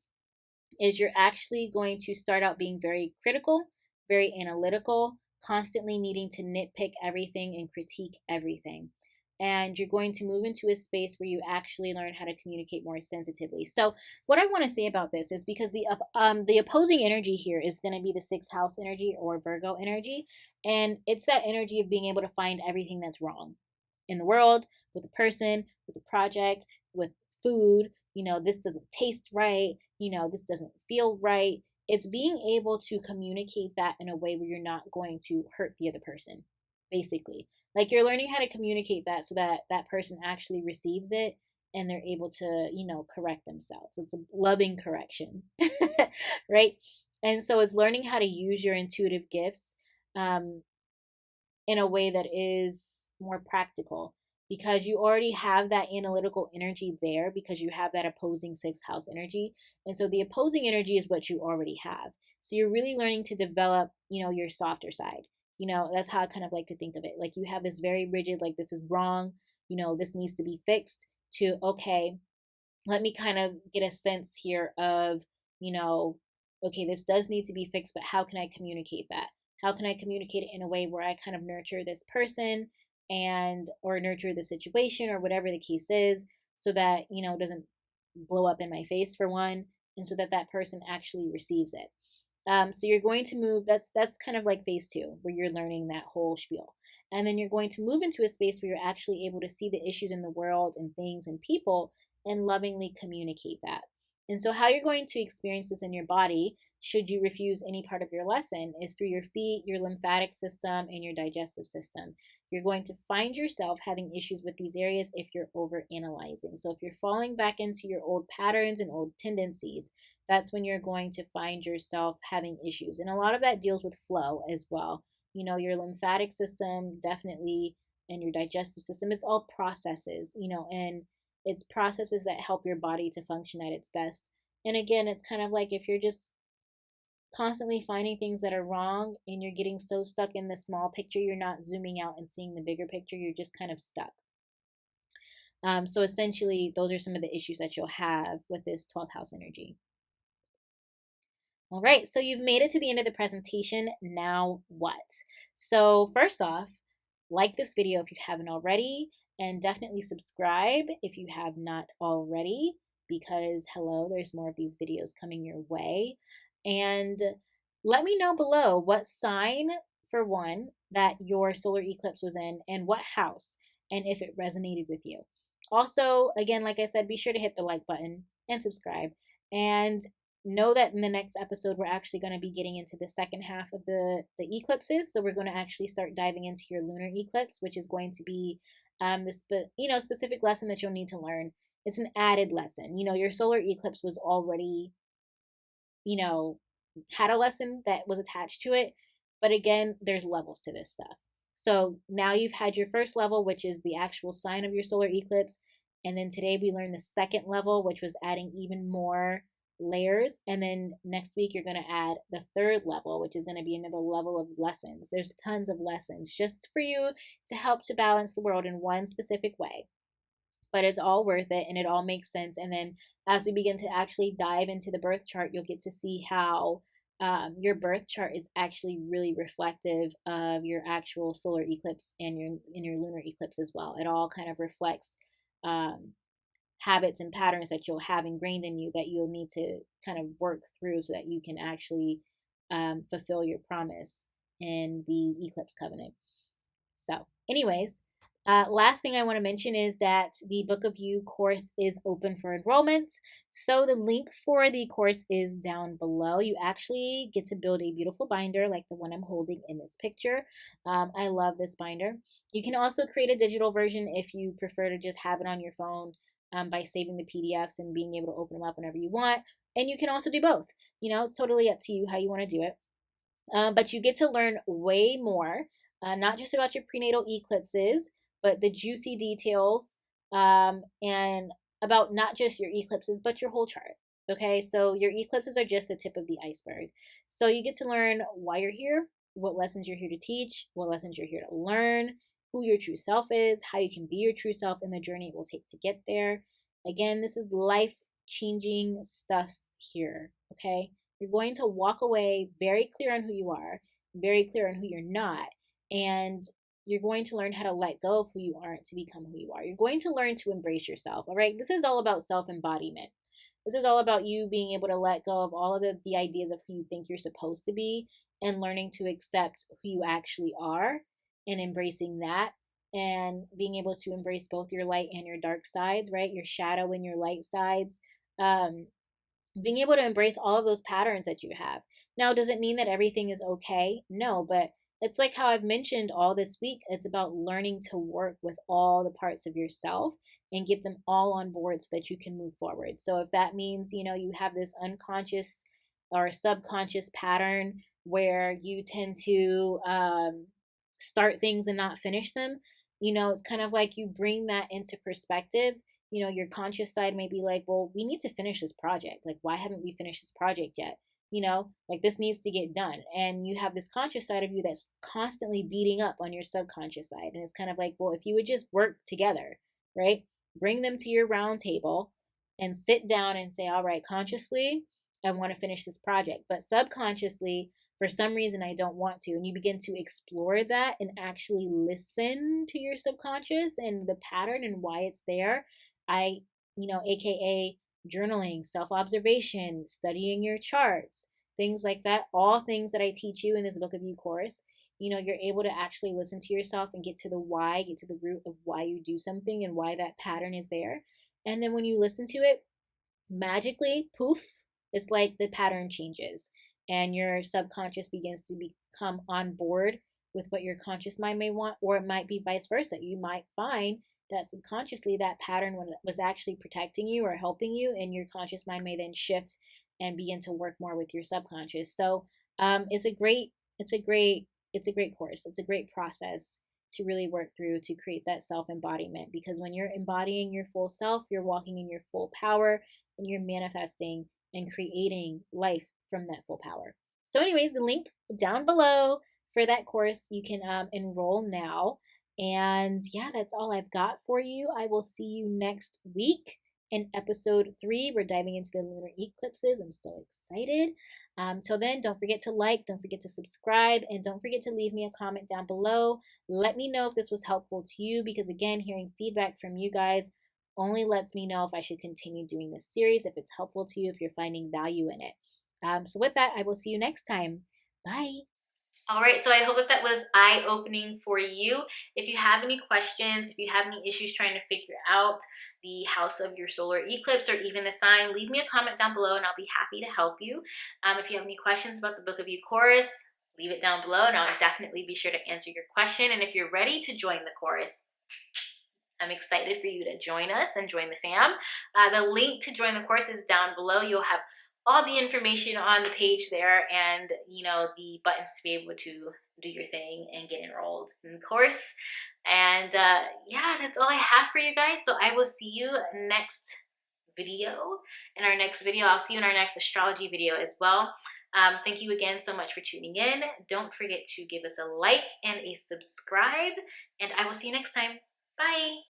is you're actually going to start out being very critical, very analytical, constantly needing to nitpick everything and critique everything. And you're going to move into a space where you actually learn how to communicate more sensitively. So, what I want to say about this is because the opposing energy here is going to be the sixth house energy or Virgo energy, and it's that energy of being able to find everything that's wrong in the world, with a person, with a project, with food. You know, this doesn't taste right. You know, this doesn't feel right. It's being able to communicate that in a way where you're not going to hurt the other person, basically. Like you're learning how to communicate that so that that person actually receives it and they're able to, you know, correct themselves. It's a loving correction, right? And so it's learning how to use your intuitive gifts um, in a way that is more practical, because you already have that analytical energy there because you have that opposing sixth house energy. And so the opposing energy is what you already have. So you're really learning to develop, your softer side. That's how I kind of like to think of it. Like you have this very rigid, like this is wrong, this needs to be fixed, to, okay, let me kind of get a sense here of, you know, okay, this does need to be fixed, but how can I communicate that? How can I communicate it in a way where I kind of nurture this person and or nurture the situation or whatever the case is, so that, it doesn't blow up in my face for one, and so that that person actually receives it. So you're going to move. That's kind of like phase two, where you're learning that whole spiel, and then you're going to move into a space where you're actually able to see the issues in the world and things and people, and lovingly communicate that. And so, how you're going to experience this in your body, should you refuse any part of your lesson, is through your feet, your lymphatic system, and your digestive system. You're going to find yourself having issues with these areas if you're over analyzing. So, if you're falling back into your old patterns and old tendencies, that's when you're going to find yourself having issues. And a lot of that deals with flow as well. Your lymphatic system definitely, and your digestive system, it's all processes, and it's processes that help your body to function at its best. And again, it's kind of like if you're just constantly finding things that are wrong and you're getting so stuck in the small picture, you're not zooming out and seeing the bigger picture, you're just kind of stuck. So essentially, those are some of the issues that you'll have with this 12th house energy. All right, so you've made it to the end of the presentation. Now what? So first off, like this video if you haven't already, and definitely subscribe if you have not already, because hello, there's more of these videos coming your way. And let me know below what sign, for one, that your solar eclipse was in, and what house, and if it resonated with you. Also, again, like I said, be sure to hit the like button and subscribe. And know that in the next episode we're actually going to be getting into the second half of the eclipses. So we're going to actually start diving into your lunar eclipse, which is going to be this specific lesson that you'll need to learn. It's an added lesson. Your solar eclipse was already, had a lesson that was attached to it, but again, there's levels to this stuff. So now you've had your first level, which is the actual sign of your solar eclipse, and then today we learned the second level, which was adding even more layers. And then next week you're going to add the third level, which is going to be another level of lessons. There's tons of lessons just for you to help to balance the world in one specific way, but it's all worth it and it all makes sense. And then as we begin to actually dive into the birth chart, you'll get to see how your birth chart is actually really reflective of your actual solar eclipse and your lunar eclipse as well. It all kind of reflects habits and patterns that you'll have ingrained in you that you'll need to kind of work through so that you can actually fulfill your promise in the eclipse covenant. So anyways, last thing I want to mention is that the Book of You course is open for enrollment. So the link for the course is down below. You actually get to build a beautiful binder like the one I'm holding in this picture. I love this binder. You can also create a digital version if you prefer to just have it on your phone by saving the PDFs and being able to open them up whenever you want. And you can also do both. It's totally up to you how you want to do it. But you get to learn way more, not just about your prenatal eclipses, but the juicy details, and about not just your eclipses, but your whole chart. Okay, so your eclipses are just the tip of the iceberg. So you get to learn why you're here, what lessons you're here to teach, what lessons you're here to learn, who your true self is, how you can be your true self, and the journey it will take to get there. Again, this is life-changing stuff here, okay? You're going to walk away very clear on who you are, very clear on who you're not, and you're going to learn how to let go of who you aren't to become who you are. You're going to learn to embrace yourself, all right? This is all about self-embodiment. This is all about you being able to let go of all of the ideas of who you think you're supposed to be and learning to accept who you actually are and embracing that, and being able to embrace both your light and your dark sides, right? Your shadow and your light sides. Being able to embrace all of those patterns that you have. Now, does it mean that everything is okay? No, but it's like how I've mentioned all this week. It's about learning to work with all the parts of yourself and get them all on board so that you can move forward. So if that means, you have this unconscious or subconscious pattern where you tend to start things and not finish them, It's kind of like you bring that into perspective. Your conscious side may be like, well, we need to finish this project. Like, why haven't we finished this project yet? Like this needs to get done. And you have this conscious side of you that's constantly beating up on your subconscious side. And it's kind of like, well, if you would just work together, right? Bring them to your round table and sit down and say, all right, consciously, I want to finish this project. But subconsciously, for some reason, I don't want to. And you begin to explore that and actually listen to your subconscious and the pattern and why it's there. AKA journaling, self observation, studying your charts, things like that, all things that I teach you in this Book of You course. You're able to actually listen to yourself and get to the why, get to the root of why you do something and why that pattern is there. And then when you listen to it, magically, poof, it's like the pattern changes and your subconscious begins to become on board with what your conscious mind may want, or it might be vice versa. You might find that subconsciously that pattern was actually protecting you or helping you, and your conscious mind may then shift and begin to work more with your subconscious. So it's a great course. It's a great process to really work through to create that self embodiment, because when you're embodying your full self, you're walking in your full power and you're manifesting and creating life from that full power. So, anyways, the link down below for that course, you can enroll now. And yeah, that's all I've got for you. I will see you next week in episode 3. We're diving into the lunar eclipses. I'm so excited. Till then, don't forget to like, don't forget to subscribe, and don't forget to leave me a comment down below. Let me know if this was helpful to you, because again, hearing feedback from you guys only lets me know if I should continue doing this series, if it's helpful to you, if you're finding value in it. So with that, I will see you next time. Bye. All right, so I hope that was eye-opening for you. If you have any questions, if you have any issues trying to figure out the house of your solar eclipse or even the sign, leave me a comment down below and I'll be happy to help you. If you have any questions about the Book of You course, leave it down below and I'll definitely be sure to answer your question. And if you're ready to join the course, I'm excited for you to join us and join the fam. The link to join the course is down below. You'll have all the information on the page there, and the buttons to be able to do your thing and get enrolled in the course. And yeah, that's all I have for you guys. So I will see you next video. In our next video, I'll see you in our next astrology video as well. Thank you again so much for tuning in. Don't forget to give us a like and a subscribe, and I will see you next time. Bye.